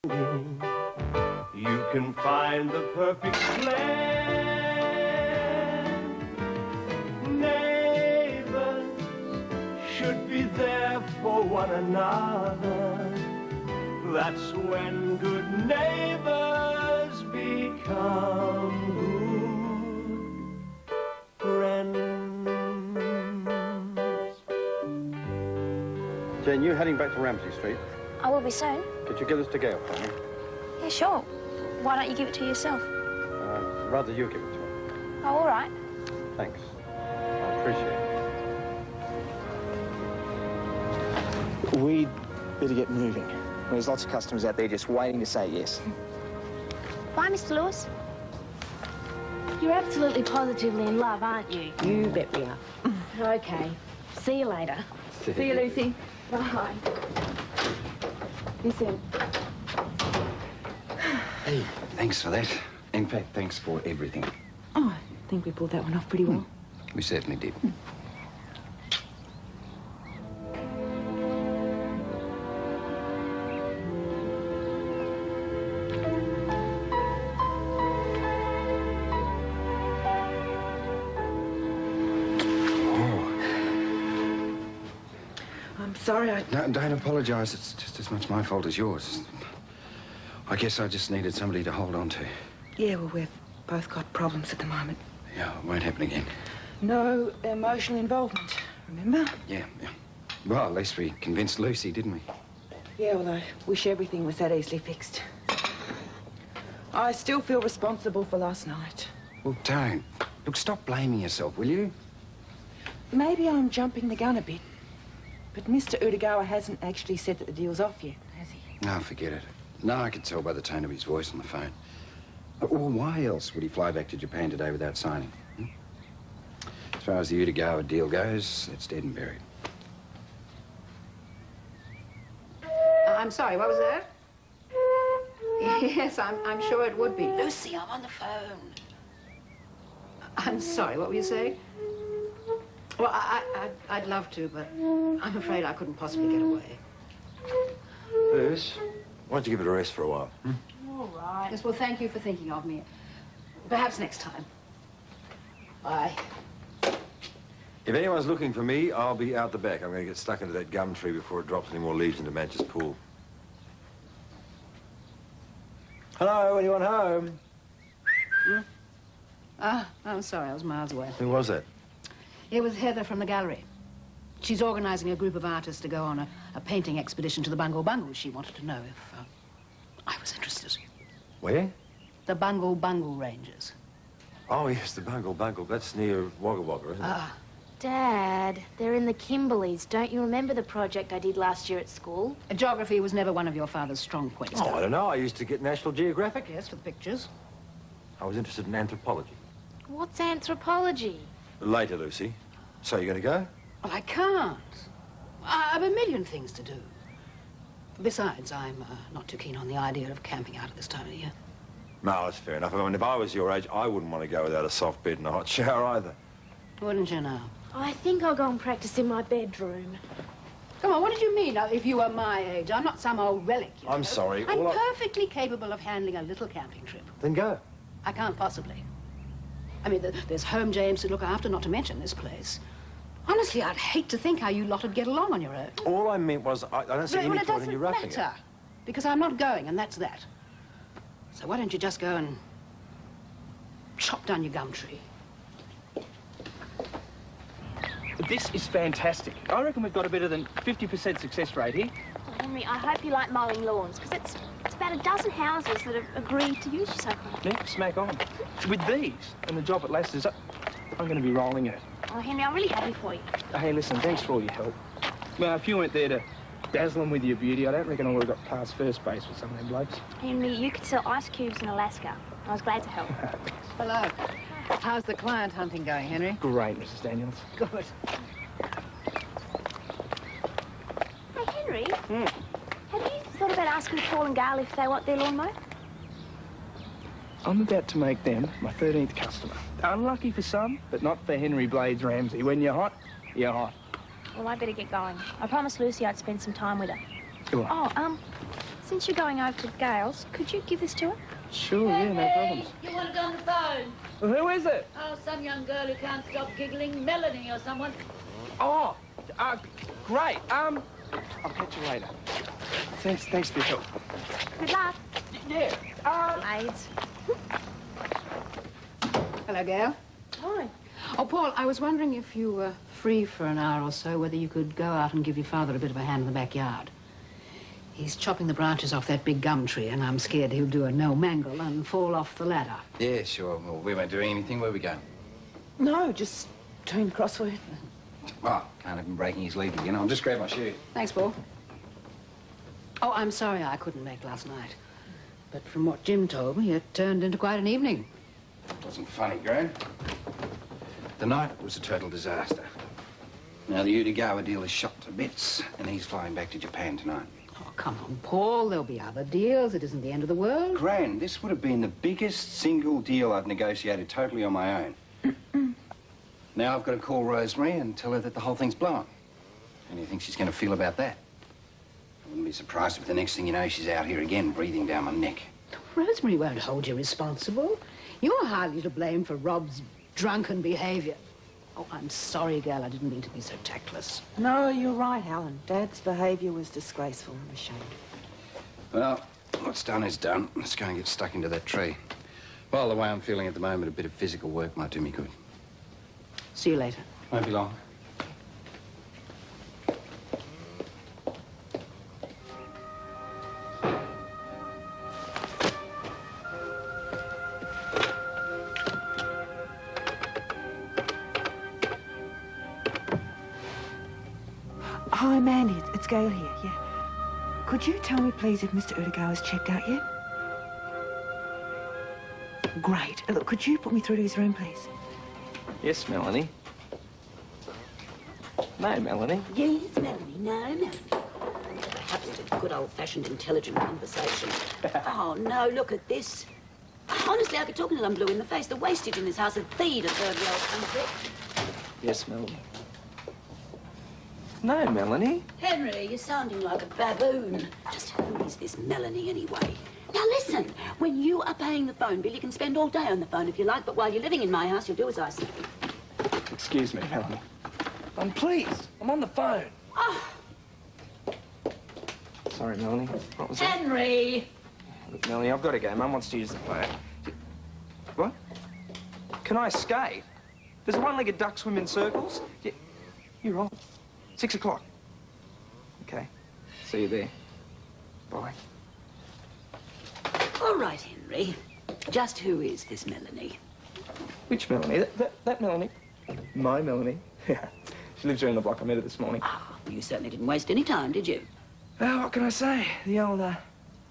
You can find the perfect blend. Neighbors should be there for one another. That's when good neighbors become good friends. Jen, you heading back to Ramsey Street? I will be soon. Could you give this to Gail for me? Yeah, sure. Why don't you give it to yourself? Rather you give it to her. Oh, all right. Thanks. I appreciate it. We'd better get moving. There's lots of customers out there just waiting to say yes. Bye, Mr. Lewis. You're absolutely positively in love, aren't you? You bet we are. Okay. See you later. See you, Lucy. Bye. Listen. Hey, thanks for that. In fact, thanks for everything. Oh, I think we pulled that one off pretty well. We certainly did. Sorry, No, don't apologise. It's just as much my fault as yours. I guess I just needed somebody to hold on to. Yeah, well, we've both got problems at the moment. Yeah, it won't happen again. No emotional involvement, remember? Yeah. Well, at least we convinced Lucy, didn't we? Yeah, well, I wish everything was that easily fixed. I still feel responsible for last night. Well, don't. Look, stop blaming yourself, will you? Maybe I'm jumping the gun a bit, but Mr. Udagawa hasn't actually said that the deal's off yet, has he? No, forget it. No, I could tell by the tone of his voice on the phone. Or why else would he fly back to Japan today without signing? As far as the Udagawa deal goes, it's dead and buried. I'm sorry, what was that? Yes, I'm sure it would be. Lucy, I'm on the phone. I'm sorry, what were you saying? Well, I'd love to, but I'm afraid I couldn't possibly get away. Lewis, why don't you give it a rest for a while? All right. Yes, well, thank you for thinking of me. Perhaps next time. Bye. If anyone's looking for me, I'll be out the back. I'm going to get stuck into that gum tree before it drops any more leaves into Manchester Pool. Hello, anyone home? I'm sorry, I was miles away. Who was that? It was Heather from the gallery. She's organising a group of artists to go on a painting expedition to the Bungle Bungle. She wanted to know if I was interested. Where? The Bungle Bungle Ranges. Oh, yes, the Bungle Bungle. That's near Wagga Wagga, isn't it? Dad, they're in the Kimberleys. Don't you remember the project I did last year at school? Geography was never one of your father's strong points. Oh, I don't know. I used to get National Geographic. Yes, for the pictures. I was interested in anthropology. What's anthropology? Later, Lucy. So you're going to go? Well, I can't. I've a million things to do. Besides, I'm not too keen on the idea of camping out at this time of year. No, that's fair enough. I mean, if I was your age, I wouldn't want to go without a soft bed and a hot shower either. Wouldn't you now? I think I'll go and practice in my bedroom. Come on, what did you mean? Now, if you were my age, I'm not some old relic, you know. I'm sorry. I'm perfectly capable of handling a little camping trip. Then go. I can't possibly. I mean, there's home James to look after, not to mention this place. Honestly, I'd hate to think how you lot would get along on your own. All I meant was, I don't see any point in you roughing it. Well, it doesn't matter, because I'm not going, and that's that. So why don't you just go and chop down your gum tree? This is fantastic. I reckon we've got a better than 50% success rate here. Oh, Henry, I hope you like mowing lawns, because it's about a dozen houses that have agreed to use you so far. Yeah, smack on. With these and the job at Lester's, I'm going to be rolling it. Oh, Henry, I'm really happy for you. Hey, listen, thanks for all your help. Well, if you weren't there to dazzle them with your beauty, I don't reckon I would have got past first base with some of them blokes. Henry, you could sell ice cubes in Alaska. I was glad to help. Hello. How's the client hunting going, Henry? Great, Mrs. Daniels. Good. Hey, Henry. Have you thought about asking Paul and Gail if they want their lawn mowed? I'm about to make them my 13th customer. Unlucky for some, but not for Henry Blades Ramsey. When you're hot, you're hot. Well, I better get going. I promised Lucy I'd spend some time with her. Go on. Oh, Since you're going over to Gail's, could you give this to her? Sure, yeah, no problems. You want it on the phone? Well, who is it? Oh, some young girl who can't stop giggling. Melanie or someone. Oh, great. I'll catch you later. Thanks for your help. Good luck. Yeah. Blades. Hello, Gail. Hi. Oh, Paul, I was wondering if you were free for an hour or so, whether you could go out and give your father a bit of a hand in the backyard. He's chopping the branches off that big gum tree, and I'm scared he'll do a no-mangle and fall off the ladder. Yeah, sure. Well, we weren't doing anything. Where are we going? No, just doing the crossword. Oh, can't have him breaking his leg again. I'll just grab my shoe. Thanks, Paul. Oh, I'm sorry I couldn't make last night. But from what Jim told me, it turned into quite an evening. It wasn't funny, Gran. The night was a total disaster. Now, the Utagawa deal is shot to bits, and he's flying back to Japan tonight. Oh, come on, Paul. There'll be other deals. It isn't the end of the world. Gran, this would have been the biggest single deal I've negotiated totally on my own. Now I've got to call Rosemary and tell her that the whole thing's blown. How do you think she's going to feel about that? I wouldn't be surprised if the next thing you know, she's out here again, breathing down my neck. Rosemary won't hold you responsible. You're hardly to blame for Rob's drunken behaviour. Oh, I'm sorry, Gail. I didn't mean to be so tactless. No, you're right, Alan. Dad's behaviour was disgraceful. I'm ashamed. Well, what's done is done. Let's go and get stuck into that tree. Well, the way I'm feeling at the moment, a bit of physical work might do me good. See you later. Won't be long. Hi, Mandy. It's Gail here, yeah. Could you tell me, please, if Mr. Utagawa's checked out yet? Great. Look, could you put me through to his room, please? Yes, Melanie. No, Melanie. Yes, Melanie, no, Melanie. Perhaps it's a good old-fashioned intelligent conversation. Oh, no, look at this. Honestly, I could talk until I'm blue in the face. The wastage in this house is feed a third-world country. Yes, Melanie. No, Melanie. Henry, you're sounding like a baboon. Just who is this Melanie, anyway? Now, listen, when you are paying the phone bill, you can spend all day on the phone if you like, but while you're living in my house, you'll do as I say. Excuse me, Melanie. Please, I'm on the phone. Oh. Sorry, Melanie. What was that? Henry! Look, Melanie, I've got to go. Mum wants to use the phone. What? Can I skate? Does a one-legged duck swim in circles? You're on. 6 o'clock. Okay. See you there. Bye. All right, Henry. Just who is this Melanie? Which Melanie? That Melanie? My Melanie? Yeah. She lives around the block. I met her this morning. Ah, you certainly didn't waste any time, did you? Well, what can I say? The old,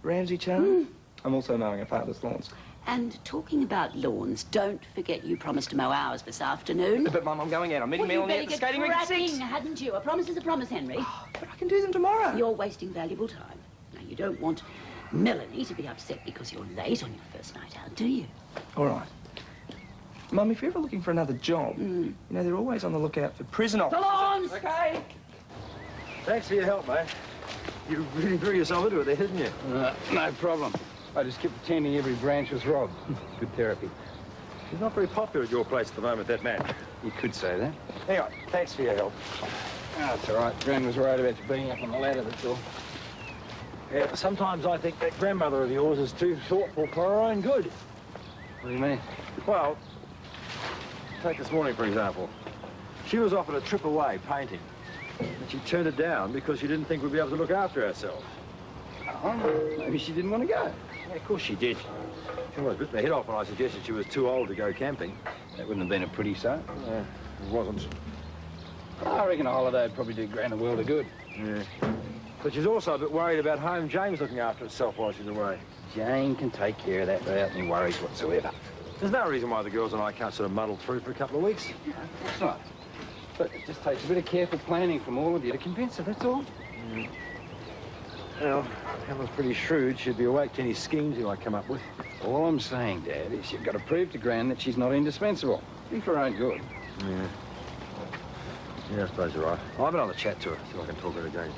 Ramsey charm. I'm also mowing her father's lawns. And talking about lawns, don't forget you promised to mow ours this afternoon. But, Mum, I'm going out. I'm meeting Melanie at the skating rink at 6. Hadn't you? A promise is a promise, Henry. Oh, but I can do them tomorrow. You're wasting valuable time. Now, you don't want Melanie to be upset because you're late on your first night out, do you? All right. Mum, if you're ever looking for another job, you know, they're always on the lookout for prison officers. Lawns! Okay. Thanks for your help, mate. You really threw yourself into it there, didn't you? No problem. I just kept pretending every branch was robbed. Good therapy. He's not very popular at your place at the moment, that man. You could say that. Anyway, thanks for your help. Oh, it's all right. Gran was worried about you being up on the ladder, that's all. Yeah, sometimes I think that grandmother of yours is too thoughtful for her own good. What do you mean? Well, take this morning, for example. She was offered a trip away painting, and she turned it down because she didn't think we'd be able to look after ourselves. Oh, maybe she didn't want to go. Yeah, of course she did. She almost bit my head off when I suggested she was too old to go camping. That wouldn't have been a pretty sight. Yeah, it wasn't. I reckon a holiday would probably do Gran a world of good. Yeah. But she's also a bit worried about home James looking after itself while she's away. Jane can take care of that without any worries whatsoever. There's no reason why the girls and I can't sort of muddle through for a couple of weeks. That's right. But it just takes a bit of careful planning from all of you to convince her, that's all. Well, Helen's pretty shrewd. She'd be awake to any schemes you might come up with. All I'm saying, Dad, is you've got to prove to Gran that she's not indispensable. Be for her own good. Yeah. Yeah, I suppose you're right. I'll have another chat to her, see if I can talk her again.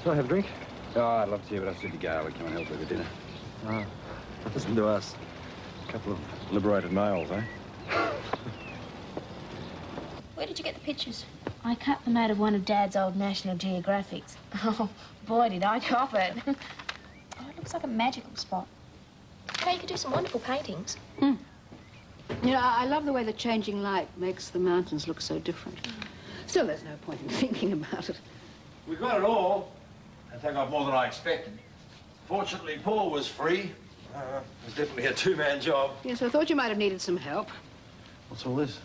Can I have a drink? Oh, I'd love to, but I said to Gail we'd come and help her with dinner. Oh, listen to us. A couple of liberated males, eh? Where did you get the pictures? I cut them out of one of Dad's old National Geographics. Oh, boy, did I cop it. Oh, it looks like a magical spot. You know, you could do some wonderful paintings. You know, I love the way the changing light makes the mountains look so different. Still, there's no point in thinking about it. We've got it all. In fact, I've more than I expected. Fortunately, Paul was free. It was definitely a two-man job. Yes, I thought you might have needed some help. What's all this?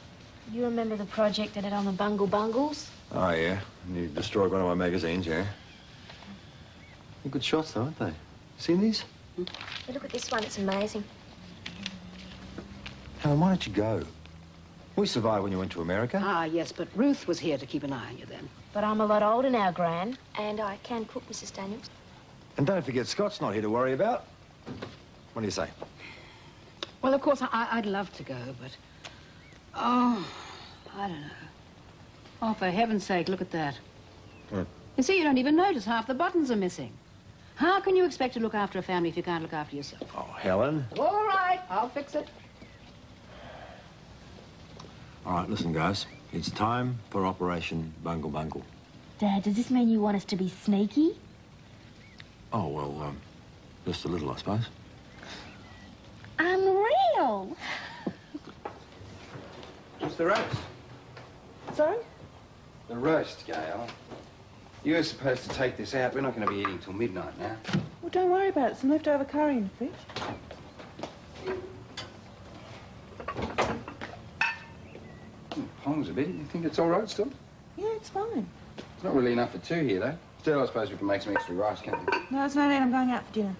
You remember the project I did on the Bungle Bungles? Oh, yeah. You destroyed one of my magazines, yeah. They're good shots, though, aren't they? Seen these? Hey, look at this one, it's amazing. Helen, why don't you go? We survived when you went to America. Ah, yes, but Ruth was here to keep an eye on you then. But I'm a lot older now, Gran. And I can cook, Mrs. Daniels. And don't forget, Scott's not here to worry about. What do you say? Well, of course, I'd love to go, but... Oh, I don't know. Oh, for heaven's sake, look at that. What? You see, you don't even notice half the buttons are missing. How can you expect to look after a family if you can't look after yourself? Oh, Helen. All right, I'll fix it. All right, listen, guys. It's time for Operation Bungle Bungle. Dad, does this mean you want us to be sneaky? Oh, well, just a little, I suppose. Unreal! Just the roast. Sorry? The roast, Gail. You were supposed to take this out. We're not going to be eating till midnight now. Well, don't worry about it. Some leftover curry in the fridge. Pongs a bit. You think it's all right still? Yeah, it's fine. It's not really enough for two here, though. Still, I suppose we can make some extra rice, can't we? No, it's no need. I'm going out for dinner.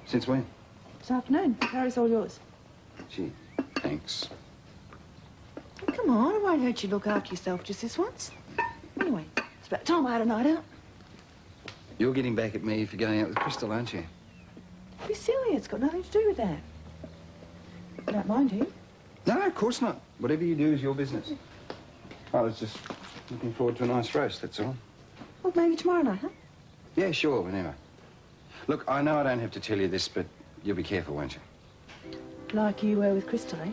Since when? This afternoon. Curry's all yours. Gee, thanks. Come on, it won't hurt you to look after yourself just this once. Anyway, it's about time I had a night out. You're getting back at me for going out with Crystal, aren't you? Be silly. It's got nothing to do with that. I don't mind you. No, of course not. Whatever you do is your business. I was just looking forward to a nice roast, that's all. Well, maybe tomorrow night, huh? Yeah, sure, whenever. Look, I know I don't have to tell you this, but you'll be careful, won't you? Like you were with Crystal, eh?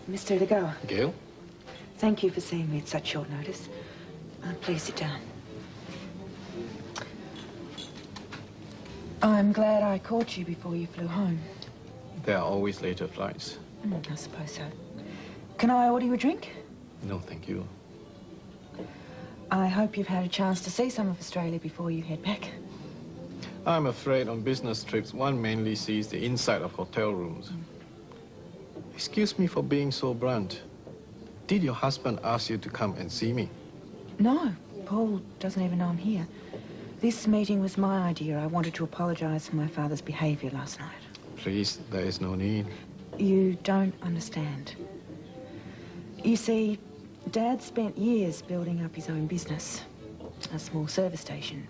Mr. Degoa. Gail? Thank you for seeing me at such short notice. Please sit down. I'm glad I caught you before you flew home. There are always later flights. I suppose so. Can I order you a drink? No, thank you. I hope you've had a chance to see some of Australia before you head back. I'm afraid on business trips, one mainly sees the inside of hotel rooms. Excuse me for being so blunt. Did your husband ask you to come and see me? No, Paul doesn't even know I'm here. This meeting was my idea. I wanted to apologise for my father's behaviour last night. Please, there is no need. You don't understand. You see, Dad spent years building up his own business, a small service station.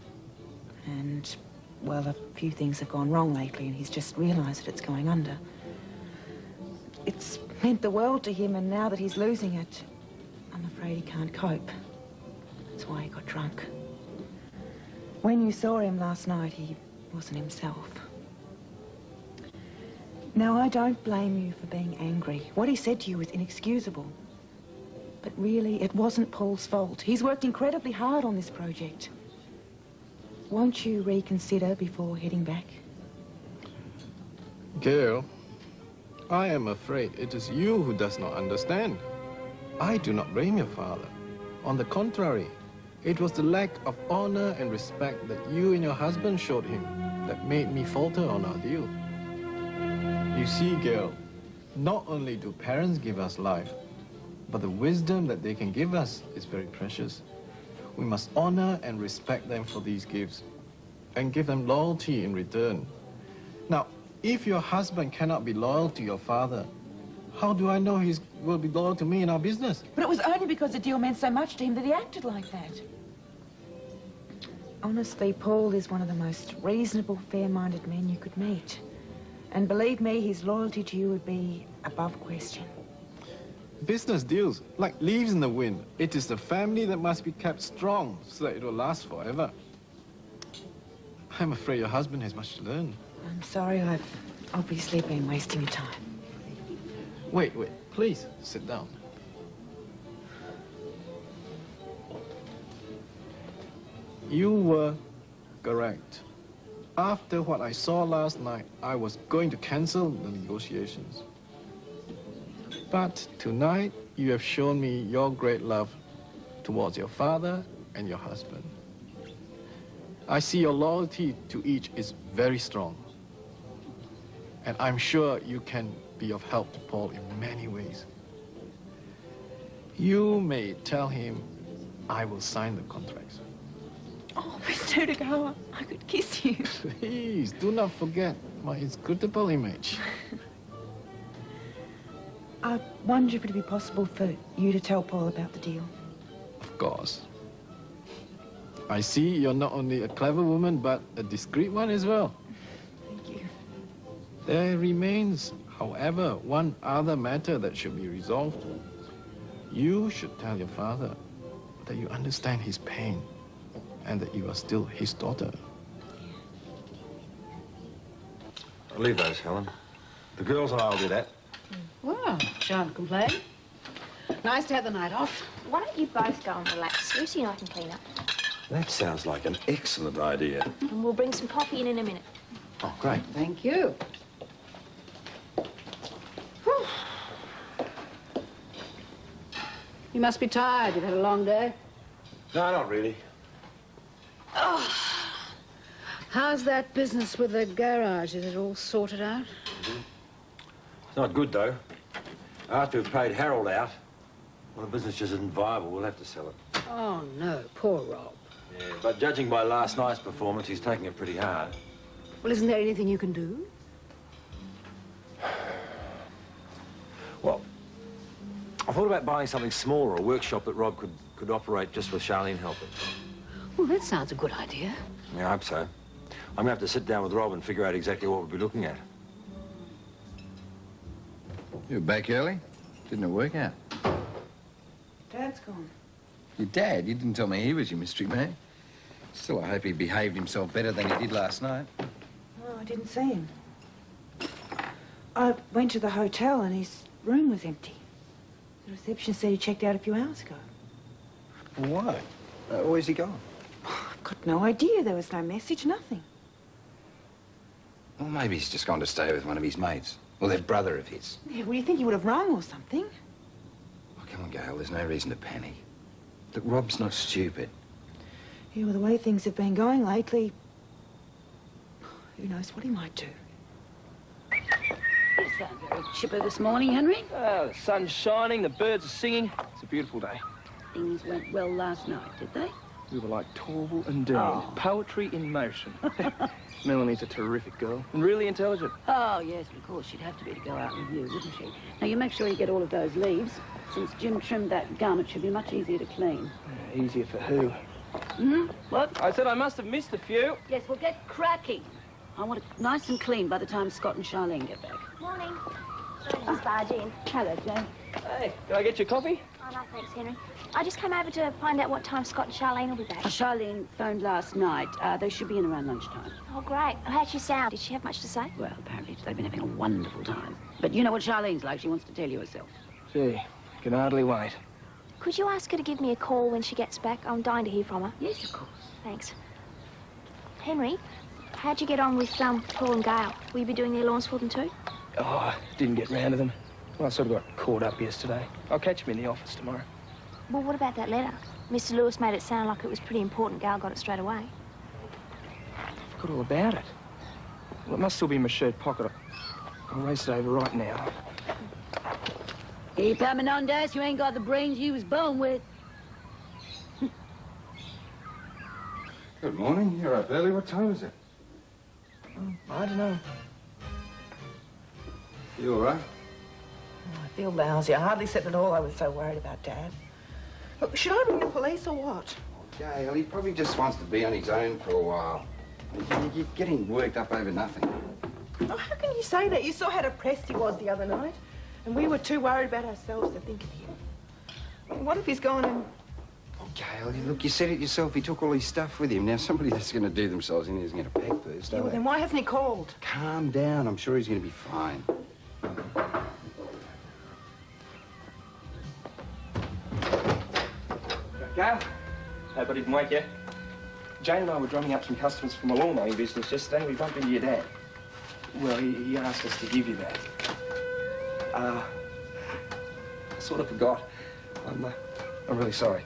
And, well, a few things have gone wrong lately and he's just realised that it's going under. It's meant the world to him, and now that he's losing it, I'm afraid he can't cope. That's why he got drunk. When you saw him last night, he wasn't himself. Now, I don't blame you for being angry. What he said to you was inexcusable. But really, it wasn't Paul's fault. He's worked incredibly hard on this project. Won't you reconsider before heading back? Gail, I am afraid it is you who does not understand. I do not blame your father. On the contrary, it was the lack of honor and respect that you and your husband showed him that made me falter on our deal. You see, Gail, not only do parents give us life, but the wisdom that they can give us is very precious. We must honor and respect them for these gifts and give them loyalty in return. Now, if your husband cannot be loyal to your father, how do I know he will be loyal to me in our business? But it was only because the deal meant so much to him that he acted like that. Honestly, Paul is one of the most reasonable, fair-minded men you could meet. And believe me, his loyalty to you would be above question. Business deals, like leaves in the wind. It is the family that must be kept strong so that it will last forever. I'm afraid your husband has much to learn. I'm sorry, I've obviously been wasting your time. Wait, please, sit down. You were correct. After what I saw last night, I was going to cancel the negotiations. But tonight, you have shown me your great love towards your father and your husband. I see your loyalty to each is very strong. And I'm sure you can be of help to Paul in many ways. You may tell him I will sign the contracts. Oh, Mr. Udagawa, I could kiss you. Please, do not forget my inscrutable image. I wonder if it would be possible for you to tell Paul about the deal. Of course. I see you're not only a clever woman, but a discreet one as well. Thank you. There remains, however, one other matter that should be resolved. You should tell your father that you understand his pain and that you are still his daughter. I'll leave those, Helen. The girls and I will do that. Well, shan't complain. Nice to have the night off. Why don't you both go and relax? Lucy and I can clean up. That sounds like an excellent idea. And we'll bring some coffee in a minute. Oh, great. Thank you. Whew. You must be tired. You've had a long day. No, not really. Oh. How's that business with the garage? Is it all sorted out? It's not good, though. After we've paid Harold out, well, the business just isn't viable. We'll have to sell it. Oh, no. Poor Rob. Yeah, but judging by last night's performance, he's taking it pretty hard. Well, isn't there anything you can do? Well, I thought about buying something smaller, a workshop that Rob could operate just with Charlene helping. Well, that sounds a good idea. Yeah, I hope so. I'm going to have to sit down with Rob and figure out exactly what we'll be looking at. You were back early? Didn't it work out? Dad's gone. Your dad? You didn't tell me he was your mystery man. Still, I hope he behaved himself better than he did last night. Oh, I didn't see him. I went to the hotel and his room was empty. The reception said he checked out a few hours ago. Why? Where's he gone? I've got no idea. There was no message, nothing. Well, maybe he's just gone to stay with one of his mates. Or that brother of his. Yeah, well, you think he would have rung or something? Oh, come on, Gail. There's no reason to panic. Look, Rob's not stupid. Yeah, well, the way things have been going lately, who knows what he might do. You sound very chipper this morning, Henry. Oh, the sun's shining, the birds are singing. It's a beautiful day. Things went well last night, did they? We were like Torval and Dean. Oh. Poetry in motion. Melanie's a terrific girl and really intelligent. Oh, yes, of course. She'd have to be to go out with you, wouldn't she? Now, you make sure you get all of those leaves. Since Jim trimmed that gum, it should be much easier to clean. Yeah, easier for who? Hmm? What? I said I must have missed a few. Yes, well, get cracking. I want it nice and clean by the time Scott and Charlene get back. Morning. Sorry to just barge in. Hello, Jane. Hey, can I get your coffee? Oh, no, thanks, Henry. I just came over to find out what time Scott and Charlene will be back. Charlene phoned last night. They should be in around lunchtime. Oh, great. How'd she sound? Did she have much to say? Well, apparently they've been having a wonderful time. But you know what Charlene's like. She wants to tell you herself. Gee, can hardly wait. Could you ask her to give me a call when she gets back? I'm dying to hear from her. Yes, of course. Thanks. Henry, how'd you get on with Paul and Gail? Will you be doing their lawns for them too? Oh, I didn't get round to them. Well, I sort of got caught up yesterday. I'll catch them in the office tomorrow. Well, what about that letter? Mr. Lewis made it sound like it was pretty important. Gail got it straight away. I forgot all about it. Well, it must still be in my shirt pocket. I'll race it over right now. Keep coming on, Dash. You ain't got the brains you was born with. Good morning. You're up early. What time is it? I don't know. You all right? I feel lousy. I hardly slept at all. I was so worried about Dad. Look, should I ring the police or what? Gail, he probably just wants to be on his own for a while. You're getting worked up over nothing. Oh, how can you say that? You saw how depressed he was the other night. And we were too worried about ourselves to think of him. I mean, what if he's gone and... Oh, Gail, look, you said it yourself. He took all his stuff with him. Now, somebody that's going to do themselves in here is going to pack first, Yeah, well, then why hasn't he called? Calm down. I'm sure he's going to be fine. Gail, hope I didn't wake you. Jane and I were drumming up some customers from a lawn mowing business yesterday. We bumped into your dad. Well, he asked us to give you that. I sort of forgot. I'm really sorry.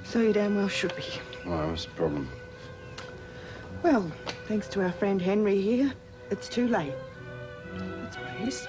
So you damn well should be. Why, what's the problem? Well, thanks to our friend Henry here, it's too late. That's what it is.